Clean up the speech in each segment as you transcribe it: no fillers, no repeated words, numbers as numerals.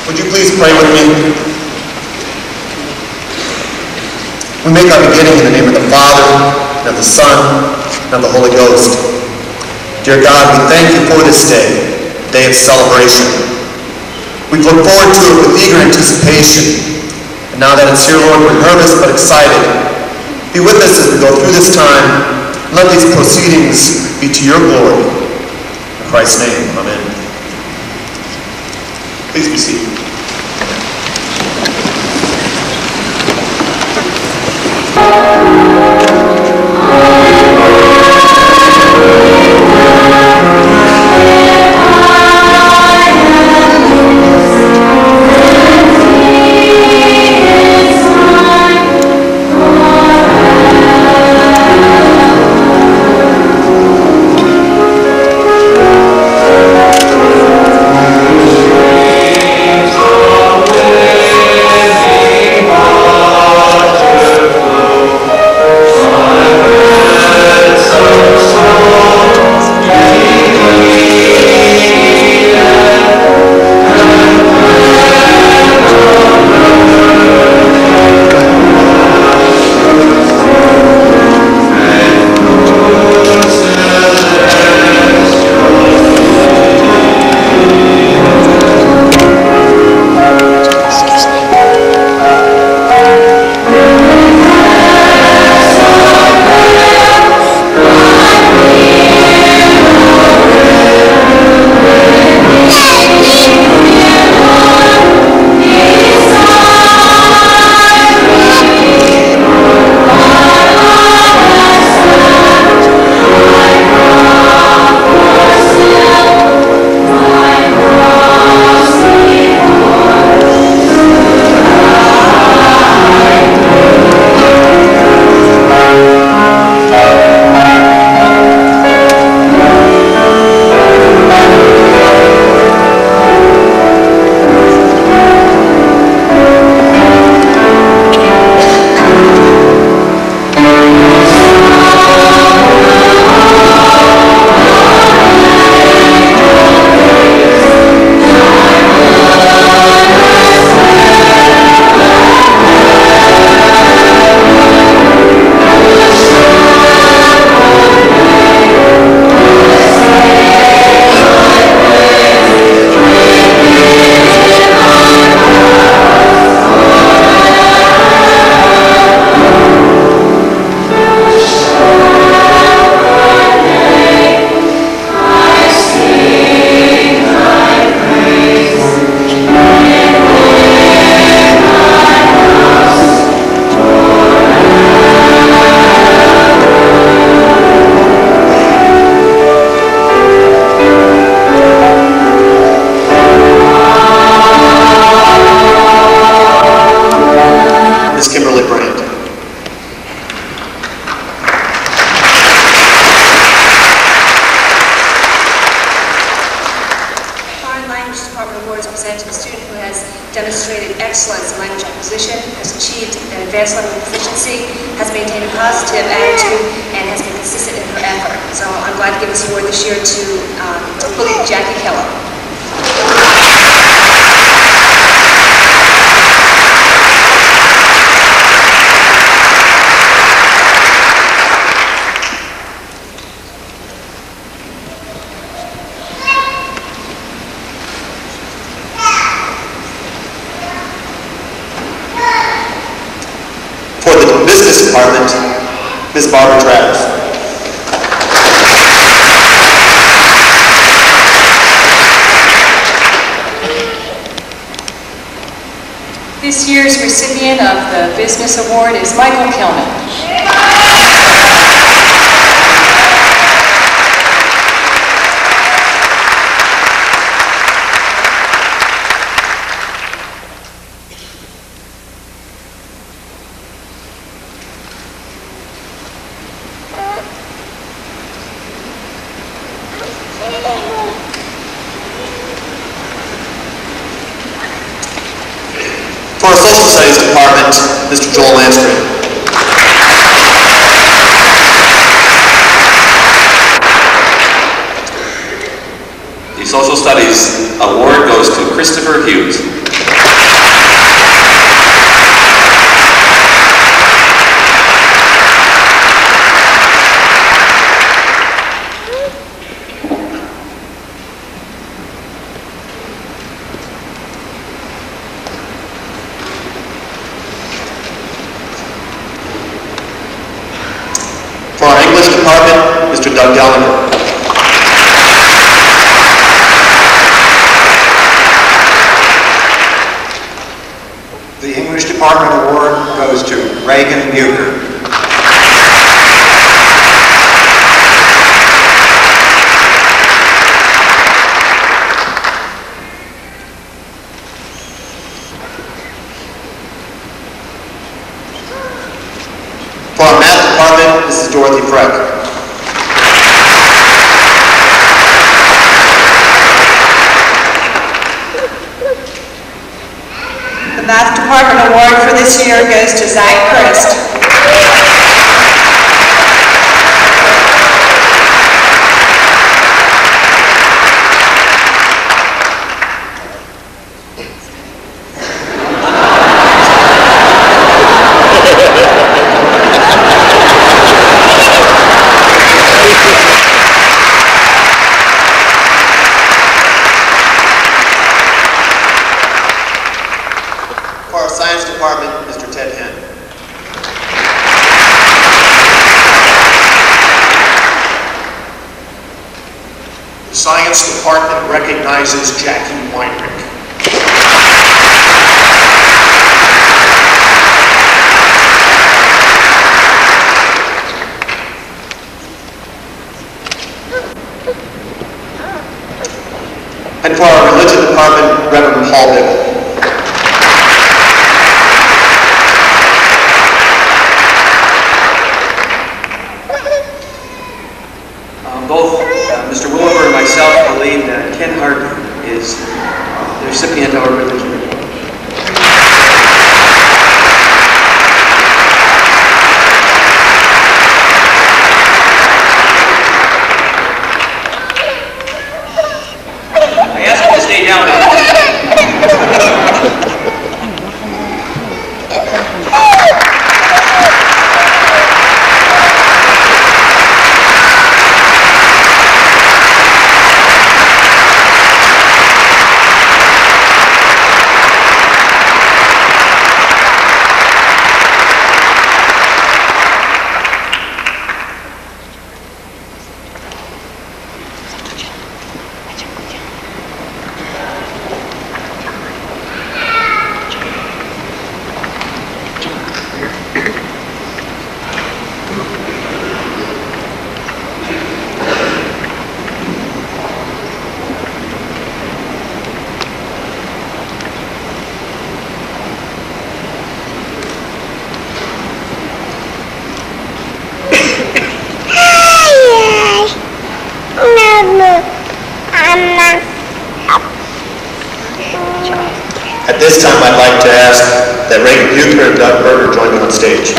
Would you please pray with me? We make our beginning in the name of the Father, and of the Son, and of the Holy Ghost. Dear God, we thank you for this day, a day of celebration. We look forward to it with eager anticipation. And now that it's here, Lord, we're nervous but excited. Be with us as we go through this time. Let these proceedings be to your glory. In Christ's name, amen. Please be seated. Demonstrated excellence in language acquisition, has achieved an advanced level of proficiency, has maintained a positive attitude, and has been consistent in her effort. So I'm glad to give this award this year to Jackie Keller. Business Department, Ms. Barbara Travers. This year's recipient of the Business Award is Michael Kilman. For our Social Studies Department, Mr. Joel Landstrom. The Social Studies Award goes to Christopher Hughes. Department, Mr. Doug Gallagher. The English Department Award goes to Reagan Bucher. For our Math Department, Mrs. Dorothy Freck. The Math Department Award for this year goes to Zach Christ. Department, Mr. Ted Henn. The Science Department recognizes Jackie Weinrich. And for our Religion Department, Reverend Paul Biggle. Both Mr. Williver and myself believe that Ken Hardy is the recipient of our religion award. I ask you to stay down there. At this time, I'd like to ask that Reagan Bucher and Doug Berger join me on stage.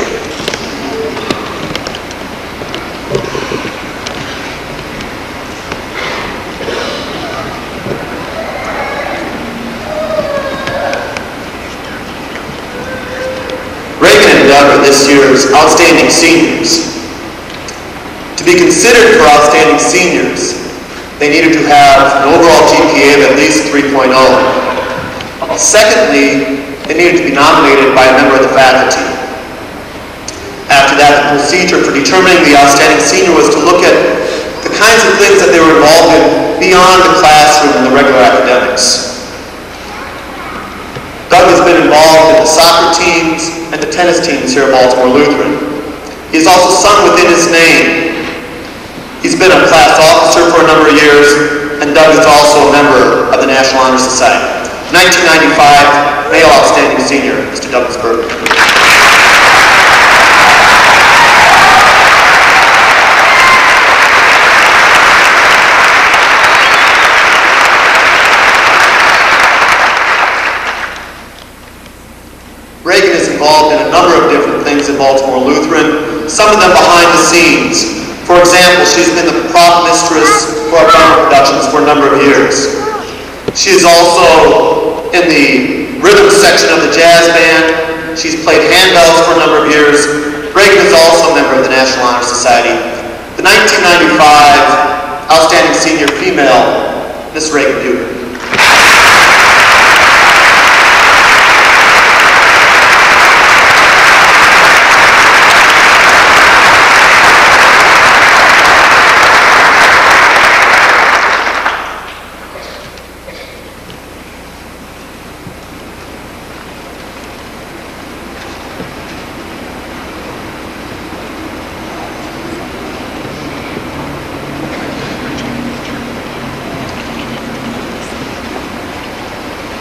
Reagan and Doug are this year's Outstanding Seniors. To be considered for Outstanding Seniors, they needed to have an overall GPA of at least 3.0. Secondly, they needed to be nominated by a member of the faculty. After that, the procedure for determining the outstanding senior was to look at the kinds of things that they were involved in beyond the classroom and the regular academics. Doug has been involved in the soccer teams and the tennis teams here at Baltimore Lutheran. He's also sung within his name. He's been a class officer for a number of years, and Doug is also a member of the National Honor Society. 1995 Male Outstanding Senior, Mr. Douglas Berger. Reagan is involved in a number of different things in Baltimore Lutheran, some of them behind the scenes. For example, she's been the prop mistress for our drama productions for a number of years. She is also in the rhythm section of the jazz band. She's played handbells for a number of years. Reagan is also a member of the National Honor Society. The 1995 Outstanding Senior Female, Miss Reagan Bucher.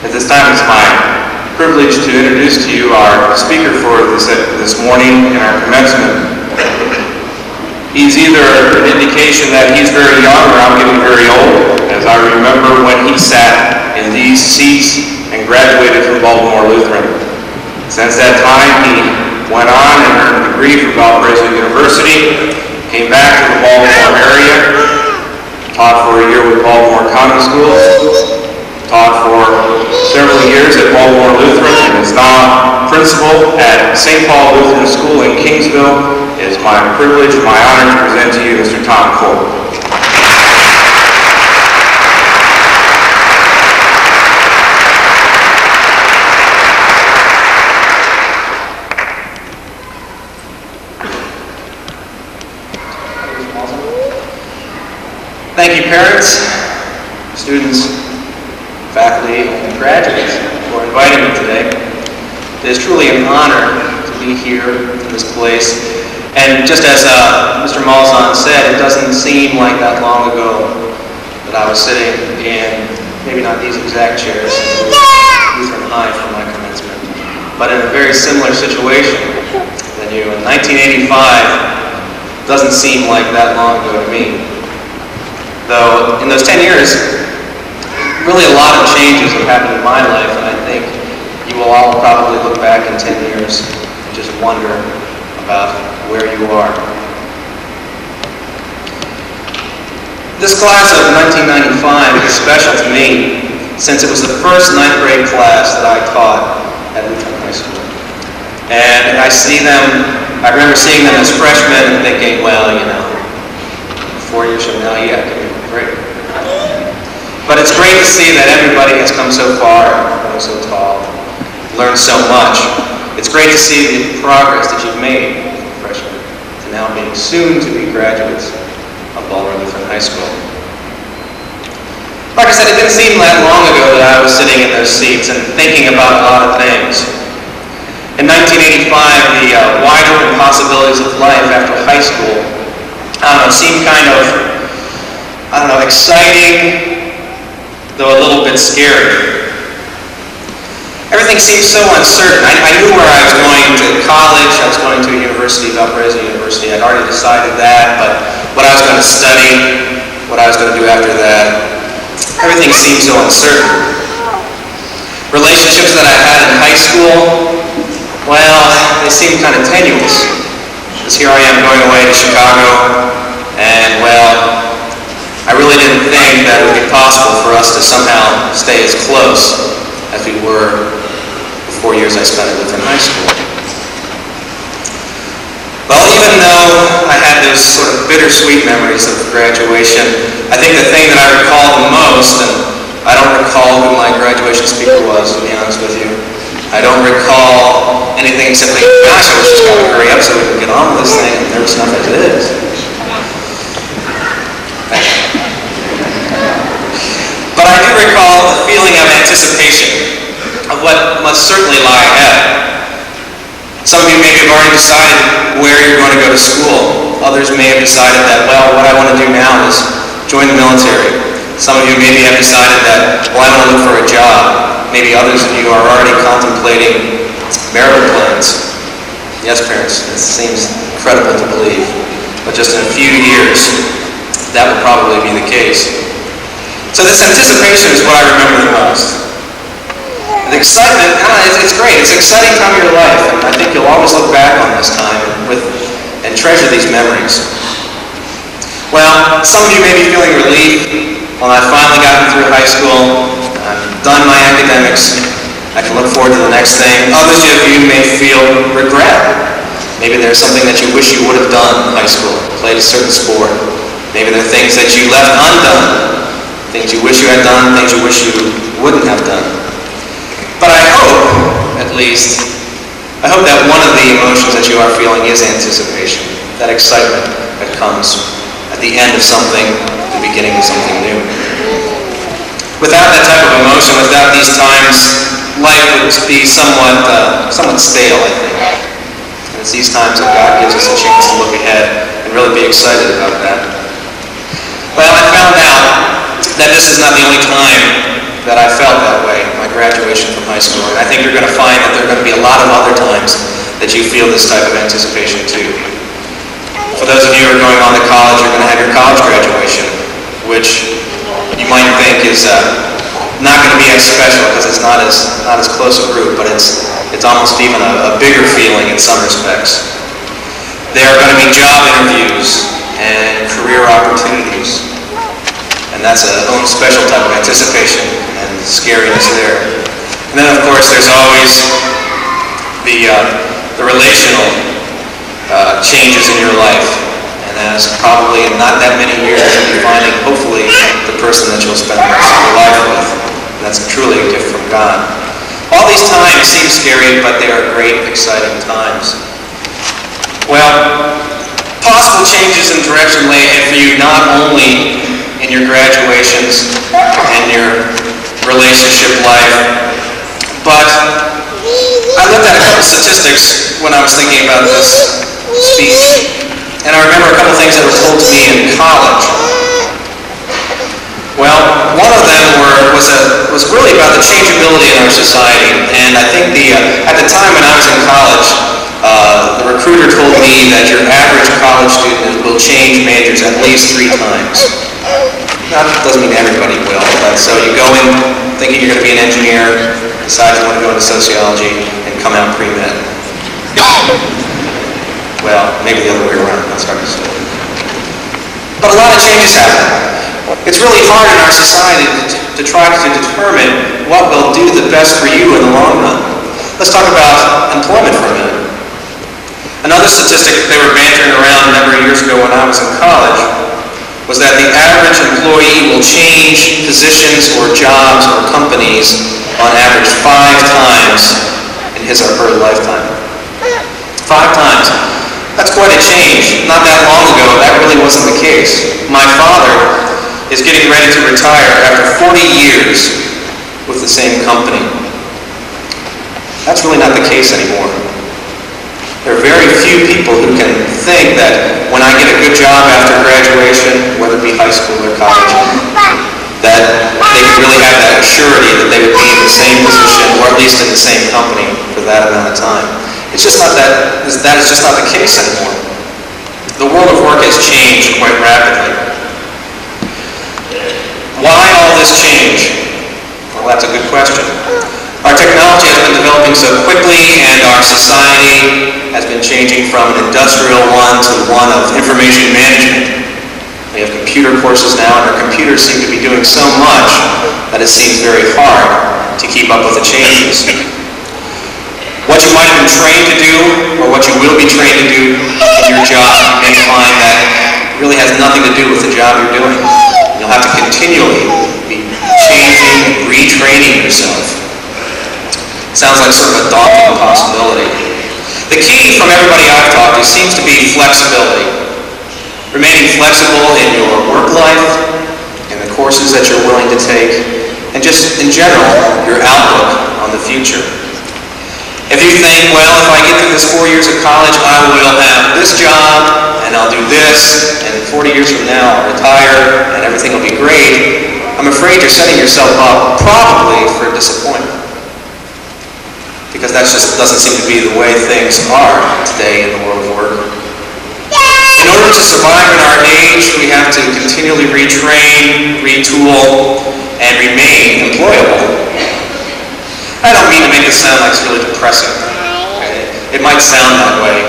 At this time, it's my privilege to introduce to you our speaker for this morning in our commencement. He's either an indication that he's very young or I'm getting very old, as I remember when he sat in these seats and graduated from Baltimore Lutheran. Since that time, he went on and earned a degree from Valparaiso University, came back to the Baltimore area, taught for a year with Baltimore Common Schools, taught for several years at Baltimore Lutheran, and is now principal at St. Paul Lutheran School in Kingsville. It is my privilege and my honor to present to you Mr. Tom Cole. Thank you, parents, students, faculty, and graduates for inviting me today. It is truly an honor to be here in this place. And just as Mr. Malzahn said, it doesn't seem like that long ago that I was sitting in, maybe not these exact chairs, Lutheran High for my commencement, but in a very similar situation than you. In 1985, doesn't seem like that long ago to me. Though in those 10 years, really a lot of changes have happened in my life, and I think you will all probably look back in 10 years and just wonder about where you are. This class of 1995 is special to me since it was the first 9th grade class that I taught at Lutheran High School. And I remember seeing them as freshmen and thinking, well, 4 years from now, yeah, it could be great. But it's great to see that everybody has come so far, grown so tall, learned so much. It's great to see the progress that you've made from freshmen to now being soon-to-be graduates of Baltimore Lutheran High School. Like I said, it didn't seem that long ago that I was sitting in those seats and thinking about a lot of things. In 1985, the wide open possibilities of life after high school, seemed kind of, exciting, though a little bit scary. Everything seemed so uncertain. I knew where I was going to college. I was going to a university, Valparaiso University. I'd already decided that, but what I was going to study, what I was going to do after that, everything seemed so uncertain. Relationships that I had in high school, well, they seemed kind of tenuous. Because here I am going away to Chicago, and well, I really didn't think that it would be possible for us to somehow stay as close as we were the 4 years I spent at Lutheran High School. Well, even though I had those sort of bittersweet memories of graduation, I think the thing that I recall the most, and I don't recall who my graduation speaker was, to be honest with you. I don't recall anything except like, gosh, I wish just going to hurry up so we can get on with this thing. I'm nervous enough as it is. But I do recall the feeling of anticipation of what must certainly lie ahead. Some of you maybe have already decided where you're going to go to school. Others may have decided that, well, what I want to do now is join the military. Some of you maybe have decided that, well, I want to look for a job. Maybe others of you are already contemplating marital plans. Yes, parents, it seems incredible to believe, but just in a few years, that will probably be the case. So this anticipation is what I remember the most. The excitement, it's great. It's an exciting time of your life, and I think you'll always look back on this time and treasure these memories. Well, some of you may be feeling relief. Well, I've finally gotten through high school. I've done my academics. I can look forward to the next thing. Others of you may feel regret. Maybe there's something that you wish you would have done in high school, played a certain sport. Maybe there are things that you left undone, things you wish you had done, things you wish you wouldn't have done. But I hope, at least, that one of the emotions that you are feeling is anticipation, that excitement that comes at the end of something, the beginning of something new. Without that type of emotion, without these times, life would be somewhat stale, I think. And it's these times that God gives us a chance to look ahead and really be excited about that. Well, I found out that this is not the only time that I felt that way at my graduation from high school. And I think you're going to find that there are going to be a lot of other times that you feel this type of anticipation too. For those of you who are going on to college, you're going to have your college graduation, which you might think is not going to be as special because it's not as close a group, but it's almost even a bigger feeling in some respects. There are going to be job interviews and career opportunities, and that's a own special type of anticipation and scariness there. And then, of course, there's always the relational changes in your life, and as probably in not that many years you'll be finding, hopefully, the person that you'll spend the rest of your life with. And that's truly a gift from God. All these times seem scary, but they are great, exciting times. Well, possible changes in direction lay ahead for you not only in your graduations and your relationship life, but I looked at a couple statistics when I was thinking about this speech, and I remember a couple things that were told to me in college. Well, one of them was really about the changeability in our society, and I think at the time when I was in college, the recruiter told me that your average college student will change majors at least 3 times. That doesn't mean everybody will, but so you go in thinking you're going to be an engineer, decide you want to go into sociology, and come out pre-med. Well, maybe the other way around, that's hard to say. But a lot of changes happen. It's really hard in our society to try to determine what will do the best for you in the long run. Let's talk about employment for a minute. Another statistic that they were bantering around a number of years ago when I was in college was that the average employee will change positions or jobs or companies on average 5 times in his or her lifetime. 5 times. That's quite a change. Not that long ago, that really wasn't the case. My father is getting ready to retire after 40 years with the same company. That's really not the case anymore. There are very few people who can think that when I get a good job after graduation, whether it be high school or college, that they can really have that surety that they would be in the same position or at least in the same company for that amount of time. It's just not that is just not the case anymore. The world of work has changed quite rapidly. Why all this change? Well, that's a good question. Our technology has been developing so quickly, and our society has been changing from an industrial one to one of information management. We have computer courses now, and our computers seem to be doing so much that it seems very hard to keep up with the changes. What you might have been trained to do, or what you will be trained to do in your job, you may find that really has nothing to do with the job you're doing. You'll have to continually be changing and retraining yourself. Sounds like sort of a daunting possibility. The key from everybody I've talked to seems to be flexibility. Remaining flexible in your work life, in the courses that you're willing to take, and just in general, your outlook on the future. If you think, well, if I get through this 4 years of college, I will have this job, and I'll do this, and 40 years from now I'll retire, and everything will be great, I'm afraid you're setting yourself up probably for disappointment. Because that just doesn't seem to be the way things are today in the world of work. In order to survive in our age, we have to continually retrain, retool, and remain employable. I don't mean to make this sound like it's really depressing. Okay? It might sound that way,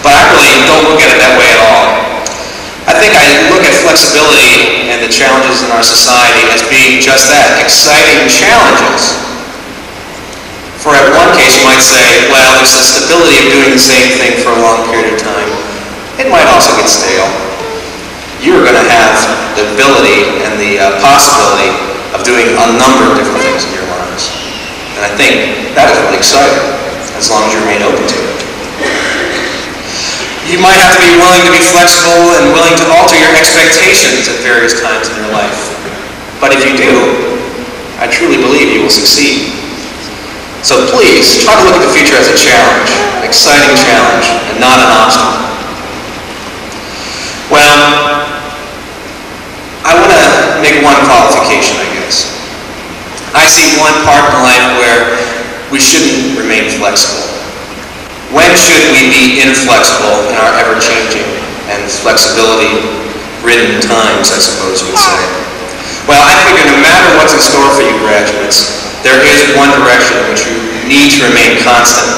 but I really don't look at it that way at all. I think I look at flexibility and the challenges in our society as being just that, exciting challenges. For at one case you might say, well, there's the stability of doing the same thing for a long period of time. It might also get stale. You're going to have the ability and the possibility of doing a number of different things in your lives. And I think that is really exciting, as long as you remain open to it. You might have to be willing to be flexible and willing to alter your expectations at various times in your life. But if you do, I truly believe you will succeed. So please, try to look at the future as a challenge, an exciting challenge, and not an obstacle. Well, I want to make one qualification, I guess. I I see one part in life where we shouldn't remain flexible. When should we be inflexible in our ever-changing and flexibility-ridden times, I suppose you would say? Well, I figure no matter what's in store for you graduates, there is one direction in which you need to remain constant.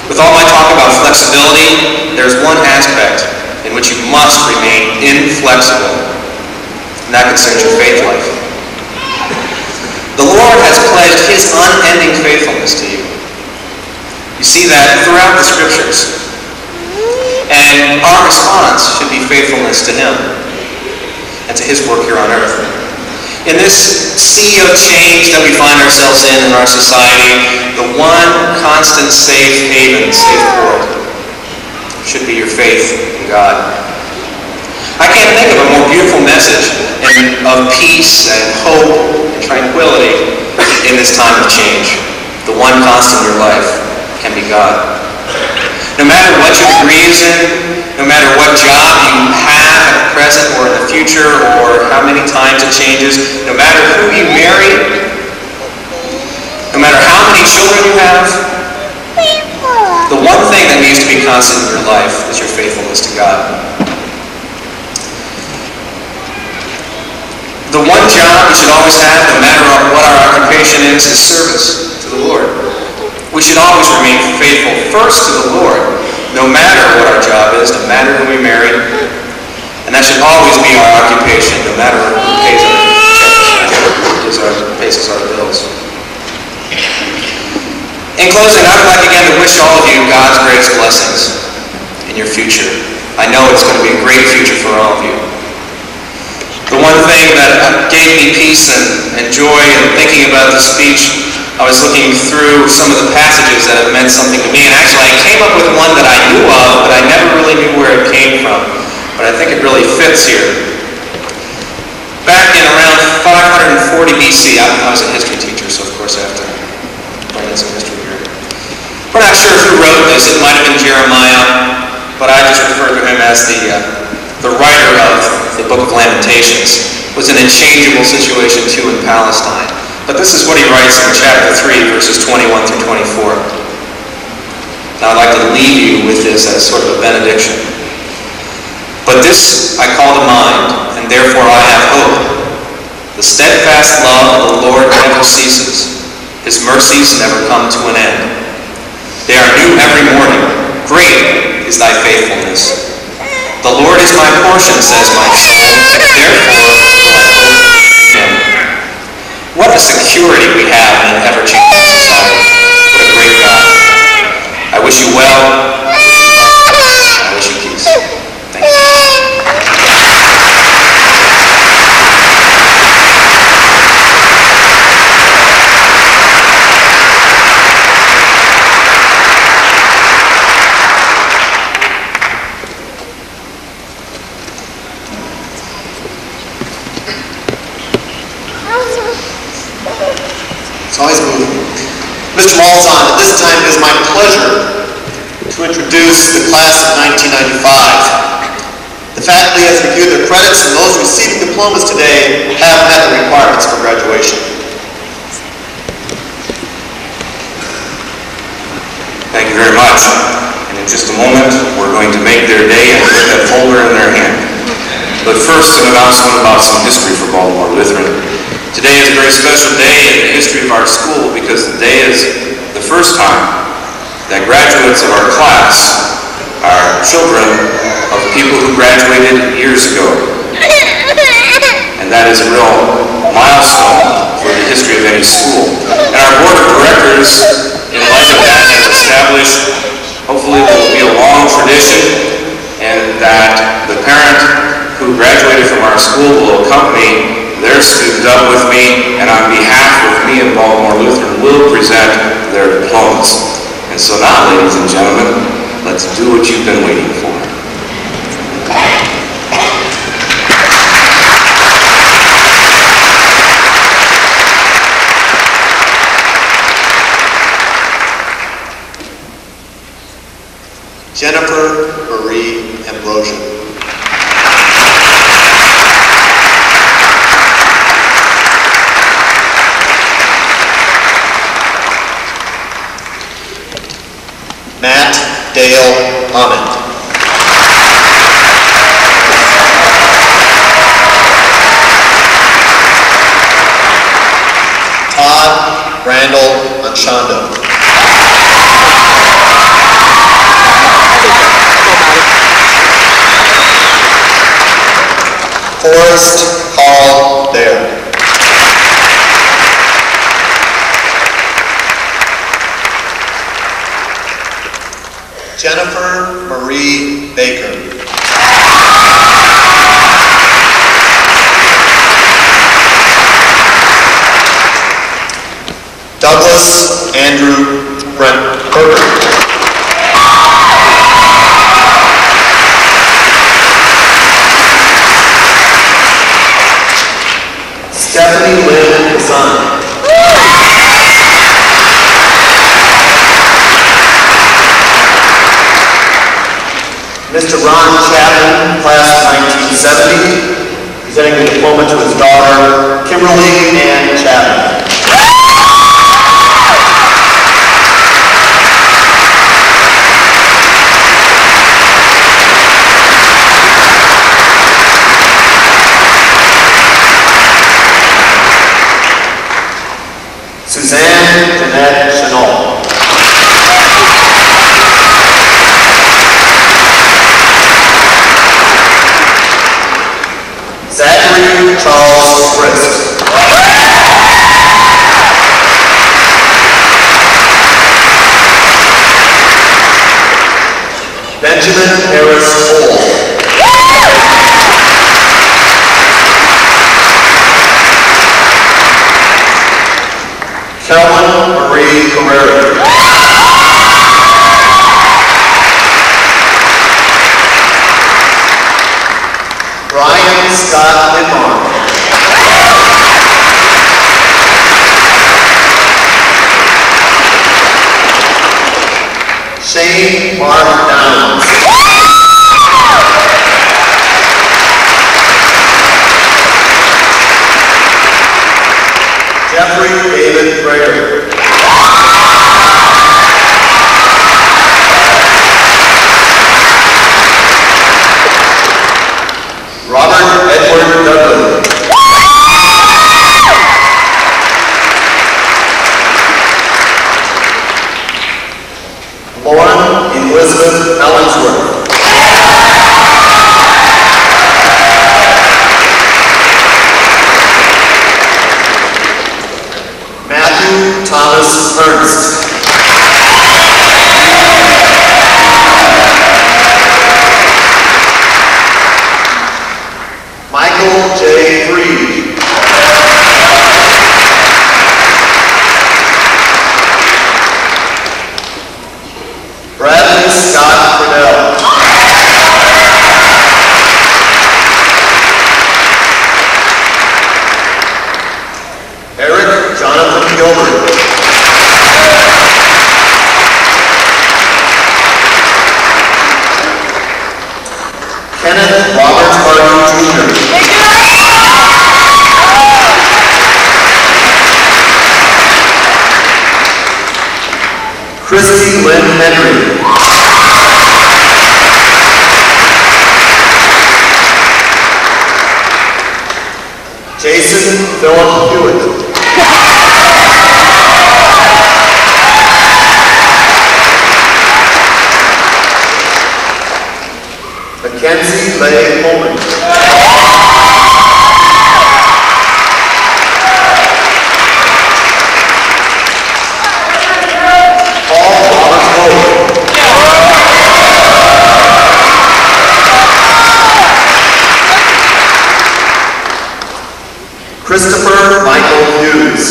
With all my talk about flexibility, there's one aspect in which you must remain inflexible, and that concerns your faith life. The Lord has pledged His unending faithfulness to you. You see that throughout the Scriptures. And our response should be faithfulness to Him and to His work here on earth. In this sea of change that we find ourselves in our society, the one constant safe haven, safe port, should be your faith in God. I can't think of a more beautiful message of peace and hope and tranquility in this time of change. The one constant in your life can be God. No matter what your degree is in, no matter what job you have at the present or in the future, or how many times it changes, no matter who you marry, no matter how many children you have, the one thing that needs to be constant in your life is your faithfulness to God. The one job we should always have, no matter what our occupation is service to the Lord. We should always remain faithful first to the Lord, no matter what our job is, no matter who we marry. And that should always be our occupation, no matter who pays our bills. In closing, I would like again to wish all of you God's greatest blessings in your future. I know it's going to be a great future for all of you. The one thing that gave me peace and joy in thinking about the speech, I was looking through some of the passages that have meant something to me, and actually I came up with one that I knew of, but I never really knew where it came from. But I think it really fits here. Back in around 540 BC, I was a history teacher, so of course I have to bring in some history here. We're not sure who wrote this. It might have been Jeremiah, but I just refer to him as the writer of the Book of Lamentations. It was an unchangeable situation too in Palestine. But this is what he writes in chapter 3, verses 21 through 24. Now I'd like to leave you with this as sort of a benediction. But this I call to mind, and therefore I have hope. The steadfast love of the Lord never ceases. His mercies never come to an end. They are new every morning. Great is thy faithfulness. The Lord is my portion, says my soul, therefore will I hope in Him. What a security we have in an ever-changing society. What a great God. I wish you well. I wish you peace. Thank you. It's always moving. Mr. Malzahn, at this time it is my pleasure to introduce the class of 1995. The faculty has reviewed their credits, and those receiving diplomas today have met the requirements for graduation. Thank you very much. And in just a moment, we're going to make their day and put that folder in their hand. But first, an announcement about some history for Baltimore Lutheran. Today is a very special day in the history of our school because today is the first time that graduates of our class are children of people who graduated years ago. And that is a real milestone for the history of any school. And our board of directors, in light of that, has established, hopefully there will be a long tradition, and that the parent who graduated from our school will accompany their student up with me, and on behalf of me and Baltimore Lutheran will present their diplomas. And so now, ladies and gentlemen, let's do what you've been waiting for. Jennifer Marie Ambrosia. Dale Ahmed. Todd Randall Anchondo. Forrest Carl Dare. Jennifer Marie Baker. Douglas Andrew Brent Berger. Stephanie Lynn Hassan. Mr. Ron Chapman, class of 1970, presenting the diploma to his daughter, Kimberly Ann Chapman. Suzanne Jeanette Chennault. Zachary Charles Frist. Benjamin Harris Cole. Kelvin Marie Carrera. Brian Scott Lidmar. Shane Mark Downs. Jeffrey David Frayer. Robert Edward Dudley. Lauren Elizabeth Ellingsworth. Matthew Thomas Ernst. Michael J. Freed. Bradley Scott Cordell. Eric Jonathan Gilbert. Kenneth Robert Hardy Jr. Christy Lynn Henry. Jason Philip Hewitt. Mackenzie Leigh Coleman. Paul Robert Hope. Christopher Michael Hughes.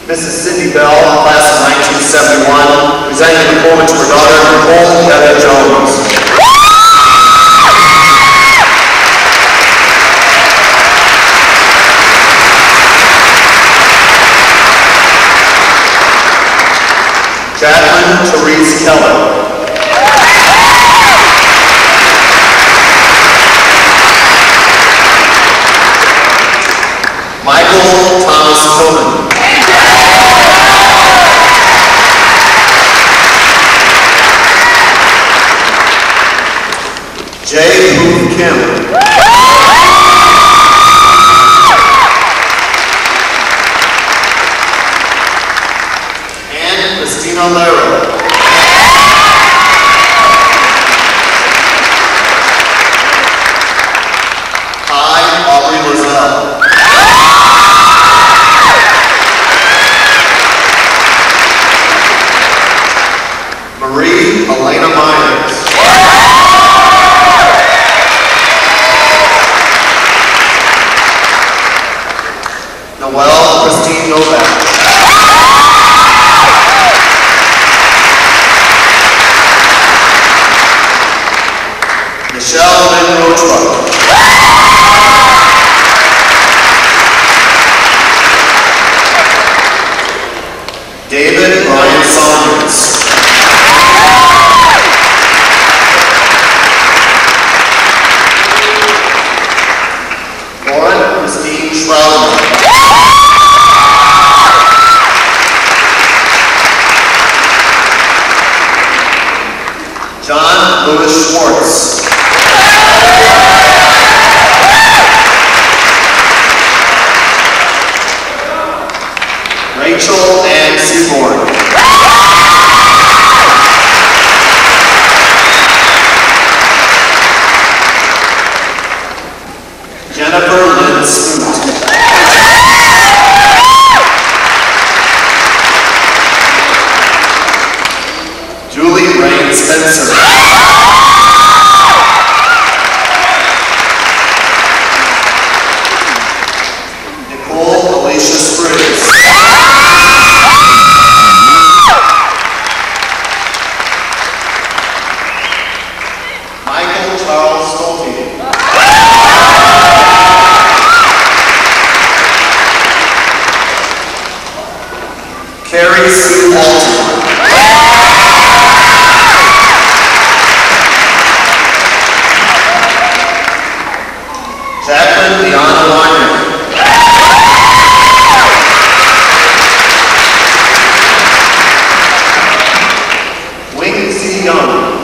Mrs. Cindy Bell, class of 1971, presenting the diploma to her daughter, Nicole Heather Jones. Jacqueline Therese Keller. Jay Booth Kim. Ann Christina Lero. Hi, Aubrey Lozelle. Marie Elena Myers. Noelle Christine Novak. Michelle Lynn Roachbuck. David Brian Saunders. Lauren Christine Schraubman. John Louis Schwartz. Rachel Ann Seaborn. Jennifer Lynn Smoot. Julie Rain Spencer. Nicole Alicia Spriggs. Michael Charles Stolte. Carrie Sue Walton. Jacqueline Liana Winer. Wing C. Young.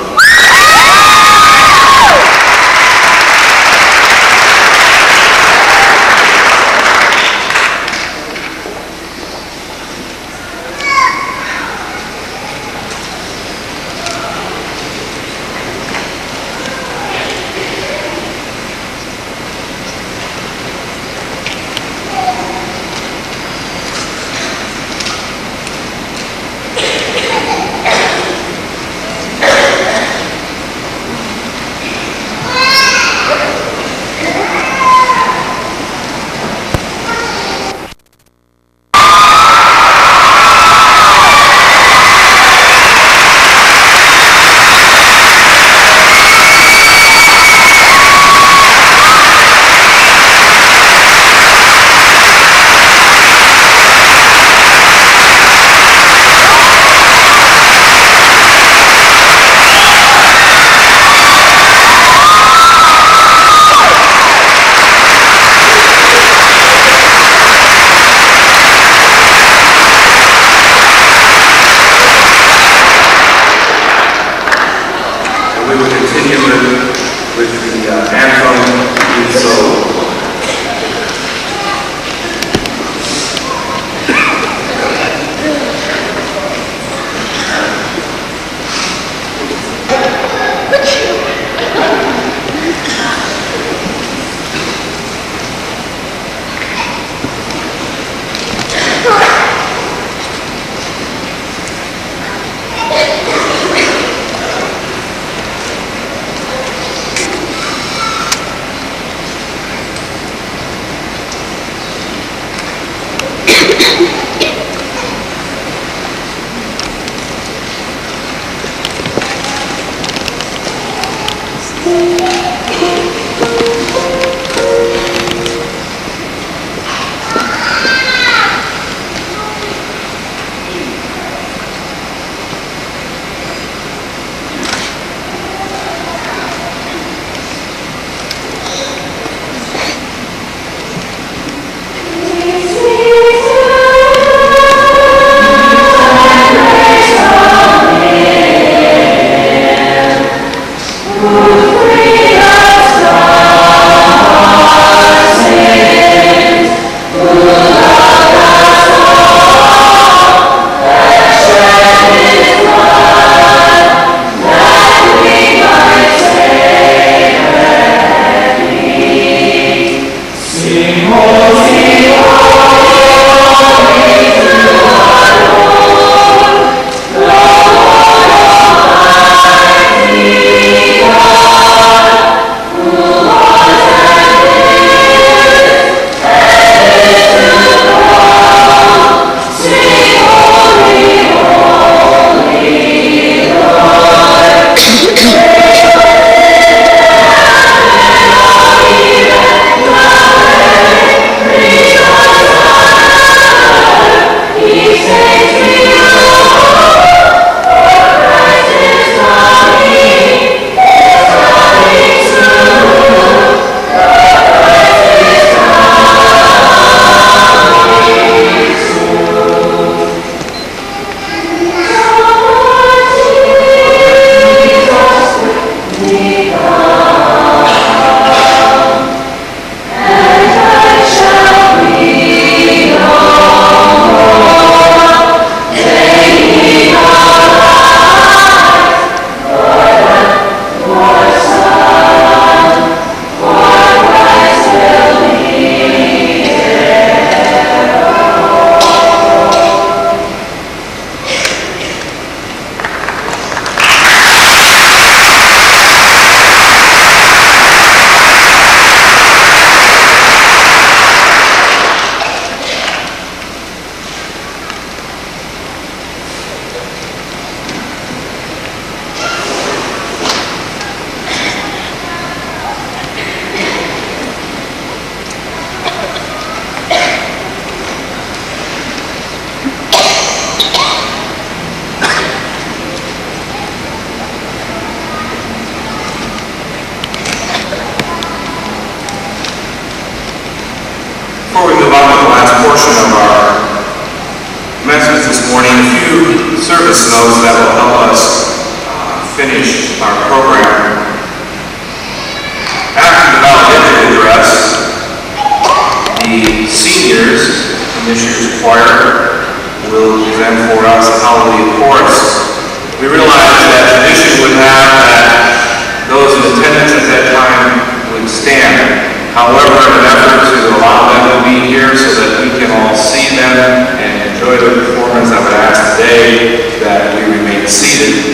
signing a few service notes that will help us finish our program. After the valedictory address, the seniors in this year's choir will present for us the Hallelujah Chorus. We realized that tradition would have that those in attendance at that time would stand. However, in an effort to allow them to be here so that we can all see them and enjoy their performance, I would ask today that we remain seated.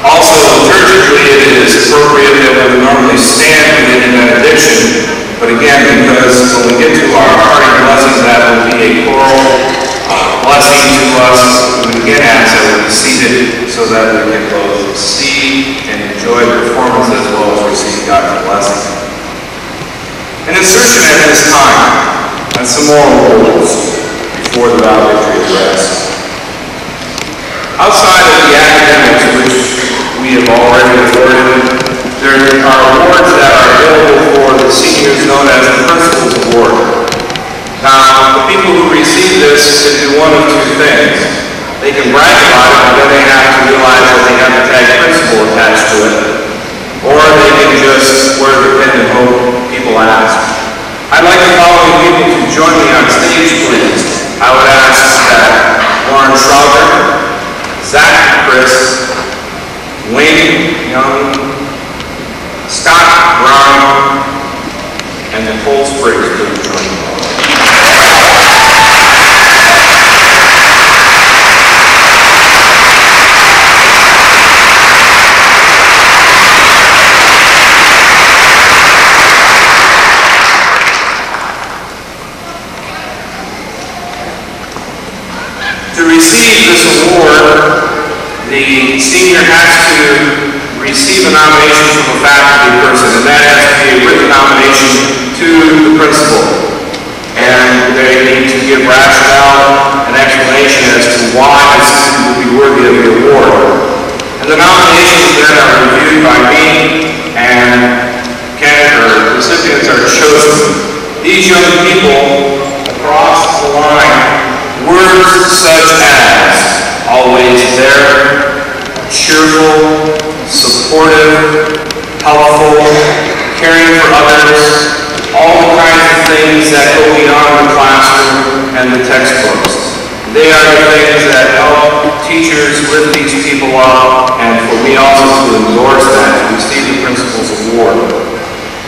Also, liturgically, it is appropriate that we would normally stand within a benediction, but again, because when we get to our parting blessings, that will be a choral blessing to us, we would again ask that we be seated so that we can both see and enjoy the performance as well as receive God's blessing. An insertion at this time and some more awards before the valedictory address. Outside of the academics, which we have already awarded, there are awards that are available for the seniors known as the Principal's Award. Now, the people who receive this can do one of two things. They can brag about it, but then they have to realize that they have the tag principal attached to it. Or they can just wear the pin and hope people ask. I'd like the following people to join me on stage, please. I would ask that Warren Schrouder, Zach Chris, Wayne Young, Scott Brown, and Nicole Spriggs please join me. To receive this award, the senior has to receive a nomination from a faculty person, and that has to be a written nomination to the principal. And they need to give rationale and explanation as to why the student will be worthy of the award. And the nominations then are reviewed by me, and recipients are chosen. These young people across the line, words such as always there, cheerful, supportive, helpful, caring for others, all the kinds of things that go beyond the classroom and the textbooks. They are the things that help teachers lift these people up, and for me also to endorse that, to receive the Principal's Award.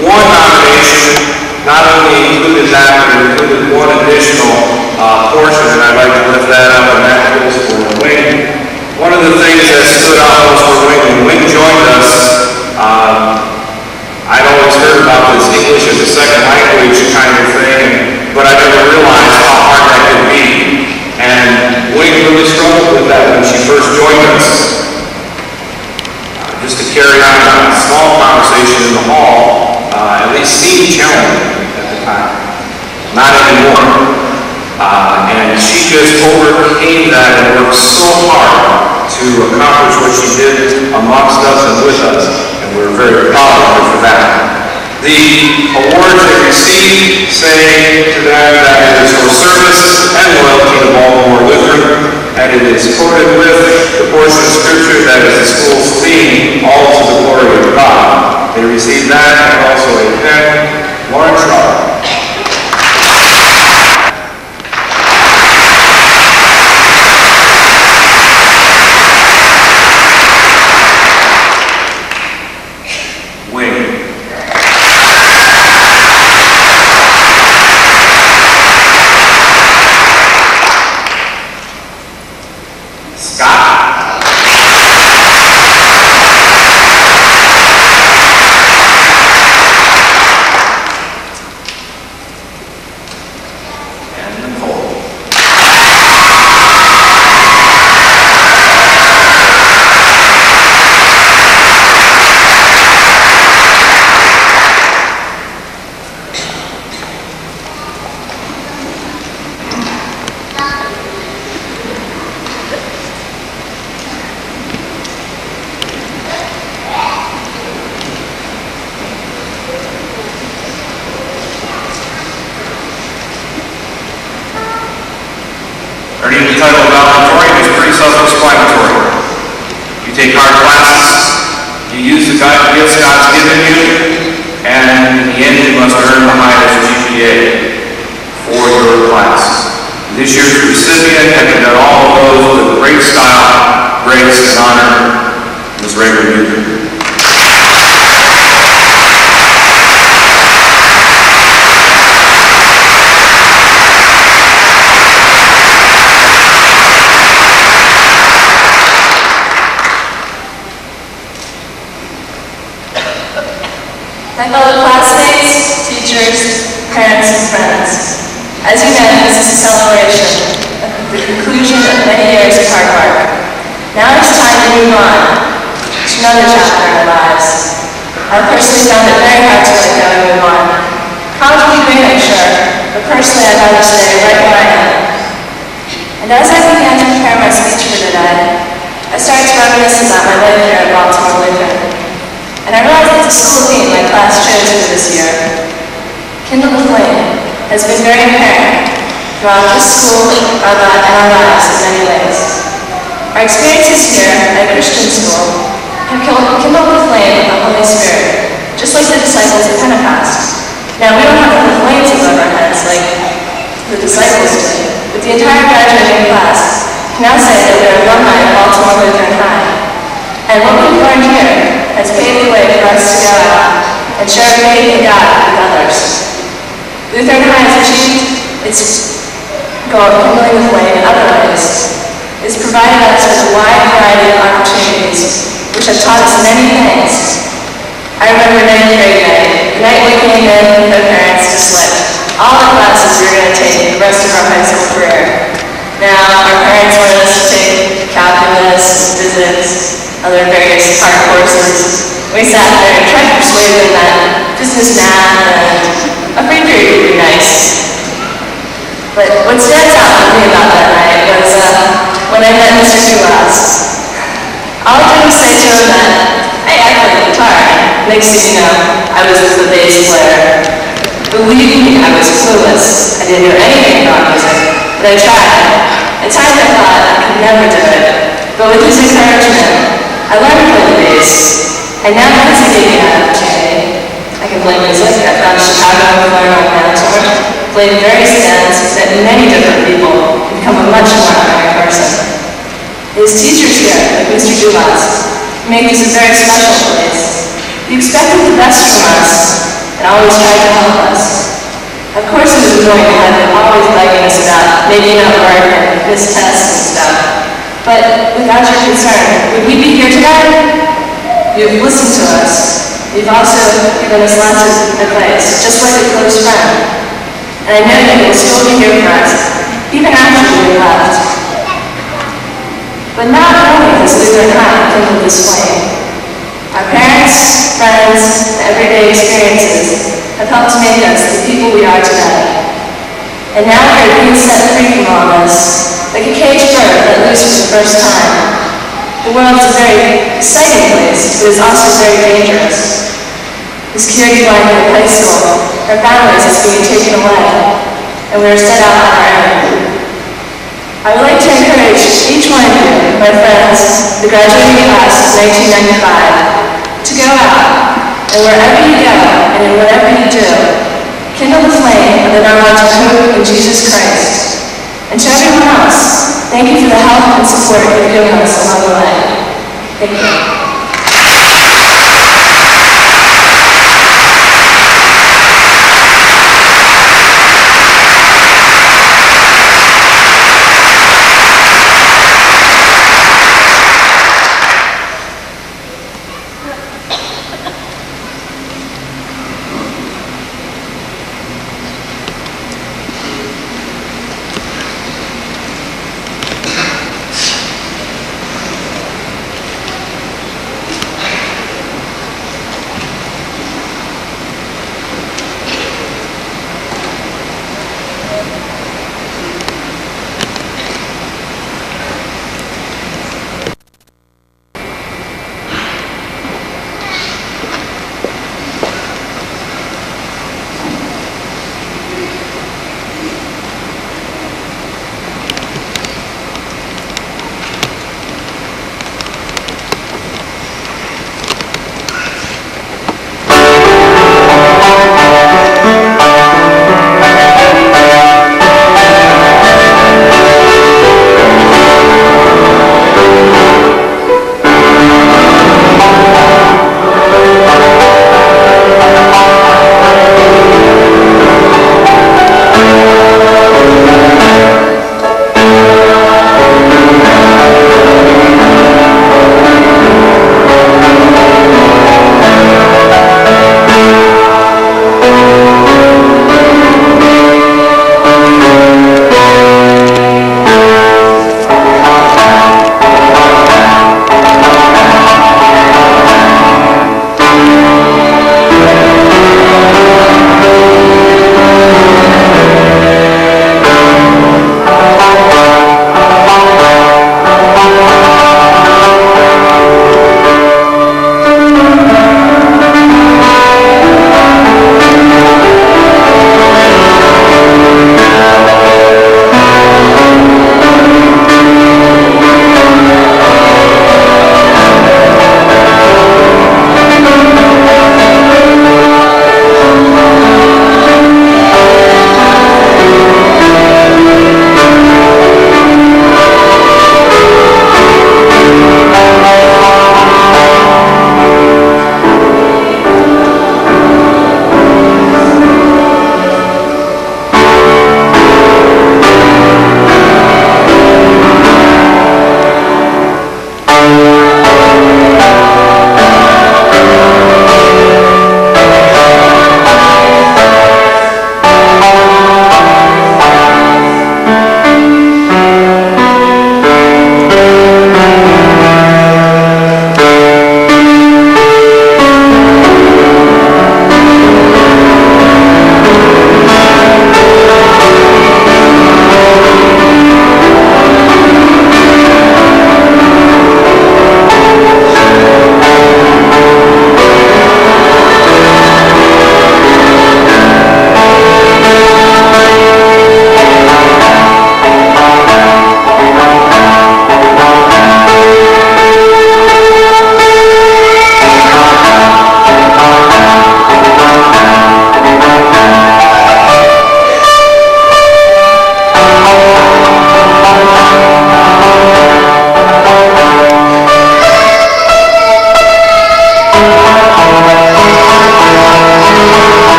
One nomination not only included that, but included one additional portion, and I'd like to lift that up, and that goes for Wayne. One of the things that stood out most for Wayne, when Wayne joined us, I'd always heard about this English as a second language kind of thing, but I never realized how hard that could be. And Wayne really struggled with that when she first joined us. Just to carry on a small conversation in the hall, at least seemed challenging at the time. Not anymore. And she just overcame that and worked so hard to accomplish what she did amongst us and with us, and we're very proud of her for that. The awards they receive say to them that it is for service and loyalty to Baltimore Lutheran, and it is quoted with the portion of Scripture that is the school's theme, all to the glory of God. They receive that and also a pen, Warren Schrouder. You use the gifts God's given you, and in the end you must earn the highest GPA for your class. This year's recipient, having done all of those with great style, grace, and honor, Ms. Raven Bucher. My fellow classmates, teachers, parents, and friends, as you know, this is a celebration of the conclusion of many years of hard work. Now it's time to move on to another chapter in our lives. I personally found it very hard to let go and move on. College will be great, I'm sure, but personally I'd rather stay right where I am. And as I began to prepare my speech for today, I started to reminisce about my life here at Baltimore Lutheran. And I realized that the school theme my class chose for this year, Kindle the Flame, has been very apparent throughout this school and our lives in many ways. Our experiences here at Christian school have kindled the flame of the Holy Spirit, just like the disciples at Pentecost. Now, we don't have the flames above our heads like the disciples did, but the entire graduating class can now say that we are alumni of Baltimore Lutheran High. And what we've learned here has paved the way for us to go out and share faith in God with others. Lutheran High has achieved its goal of kindling the flame in other ways. It's provided us with a wide variety of opportunities which have taught us many things. I remember 9th grade night, the night we came in with our parents to select all the classes we were going to take the rest of our high school career. Now, our parents wanted us to take calculus, physics, other various hard courses. We sat there and tried to persuade them that business math and a free period would be nice. But what stands out for me about that night was when I met Mr. Dulas. All I did was say to him that, hey, I play the guitar. Next thing you know, I was the bass player. Believe me, I was clueless. I didn't know anything about music, but I tried. At times I thought I could never do it, but with his encouragement, I learned to play the bass, and now because he gave me an opportunity, I can play music. I've gone to Chicago, Florida, and Manitour, played in various bands, met many different people, and become a much more honoring person. His teachers here, like Mr. Dulas, make this a very special place. He expected the best from us, and always tried to help us. Of course, it was annoying to have him always begging us about making up work and missed tests and stuff. But without your concern, would we be here today? You've listened to us. You've also given us lots of advice, just like a close friend. And I know that you'll still be here for us, even after we left. But not only has Lutheran High kindled this flame, our parents, friends, and everyday experiences have helped to make us the people we are today. And now we are being set free from all this, like a caged bird let loose for the first time. The world is a very exciting place, but it's also very dangerous. The security blanket of high school, our families is being taken away, and we are set out on our own. I would like to encourage each one of you, my friends, the graduating class of 1995, to go out, and wherever you go, and in whatever you do, kindle the flame of the knowledge of hope in Jesus Christ. And to everyone else, thank you for the help and support you've given us along the way. Thank you.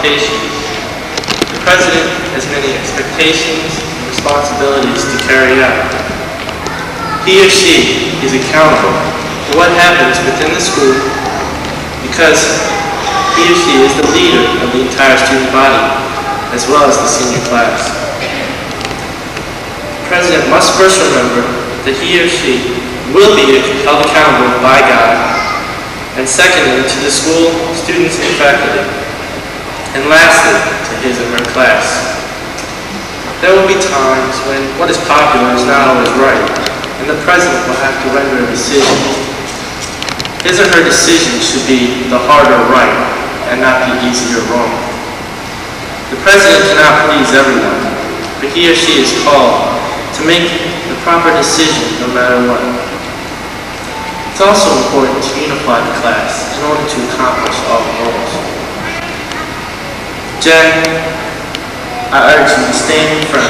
qualifications. The president has many expectations and responsibilities to carry out. He or she is accountable for what happens within the school because he or she is the leader of the entire student body as well as the senior class. The president must first remember that he or she will be held accountable by God, and secondly, to the school, students, and faculty, and lastly, to his or her class. There will be times when what is popular is not always right, and the president will have to render a decision. His or her decision should be the hard or right, and not the easy or wrong. The president cannot please everyone, but he or she is called to make the proper decision no matter what. It's also important to unify the class in order to accomplish all the goals. Jen, I urge you to stand firm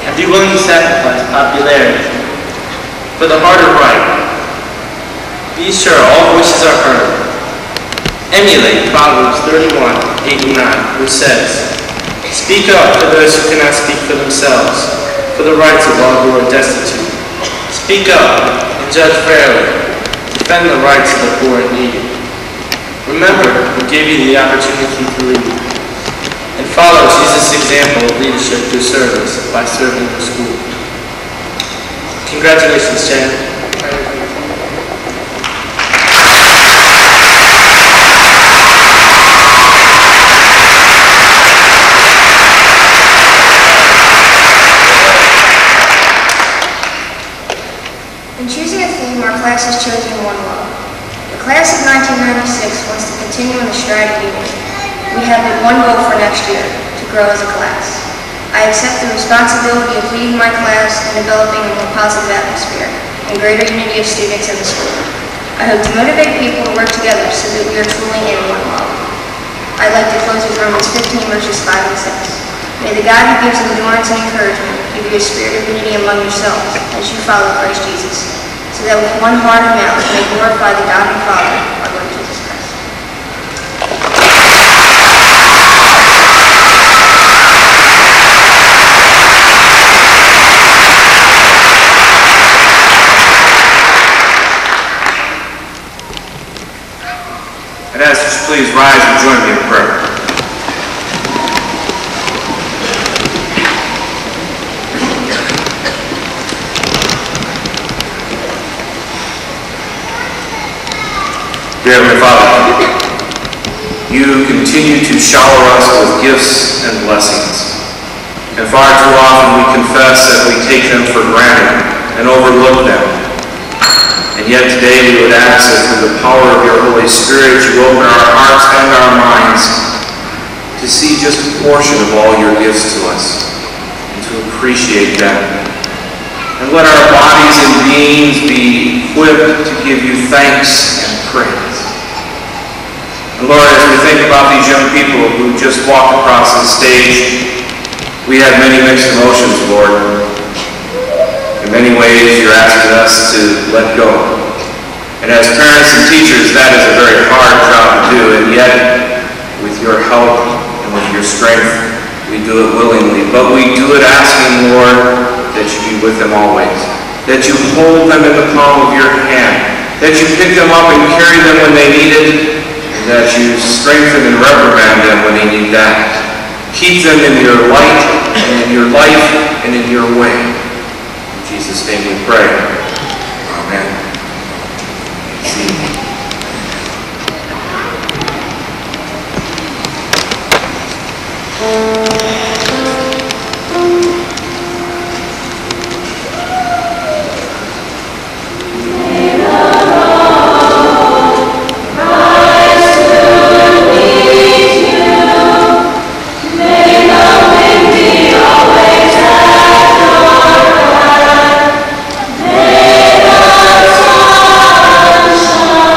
and be willing to sacrifice popularity for the heart of right. Be sure all voices are heard. Emulate Proverbs 31:8 and 9, which says, "Speak up for those who cannot speak for themselves, for the rights of all who are destitute. Speak up and judge fairly. Defend the rights of the poor and needy. Remember who gave you the opportunity to lead. And follow Jesus' example of leadership through service by serving the school." Congratulations, Jen. In choosing a theme, our class has chosen One Love. The class of 1996 wants to continue on the stride of unity. We have one goal for next year, to grow as a class. I accept the responsibility of leading my class and developing a more positive atmosphere and greater unity of students in the school. I hope to motivate people to work together so that we are truly in one love. I'd like to close with Romans 15 verses 5 and 6. May the God who gives endurance and encouragement give you a spirit of unity among yourselves as you follow Christ Jesus, so that with one heart and mouth you may glorify the God and Father, our Lord Jesus Christ. I'd ask you to please rise and join me in prayer. Dear Heavenly Father, you continue to shower us with gifts and blessings. And far too often we confess that we take them for granted and overlook them. And yet today we would ask that through the power of your Holy Spirit you open our hearts and our minds to see just a portion of all your gifts to us and to appreciate them. And let our bodies and beings be equipped to give you thanks and praise. And Lord, as we think about these young people who just walked across the stage, we have many mixed emotions, Lord. In many ways, you're asking us to let go. And as parents and teachers, that is a very hard job to do, and yet, with your help and with your strength, we do it willingly. But we do it asking, Lord, that you be with them always, that you hold them in the palm of your hand, that you pick them up and carry them when they need it, and that you strengthen and reprimand them when they need that. Keep them in your light, and in your life, and in your way. In Jesus' name we pray. Amen. May the sun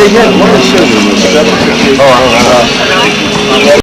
they get? What is it? Oh, I don't know.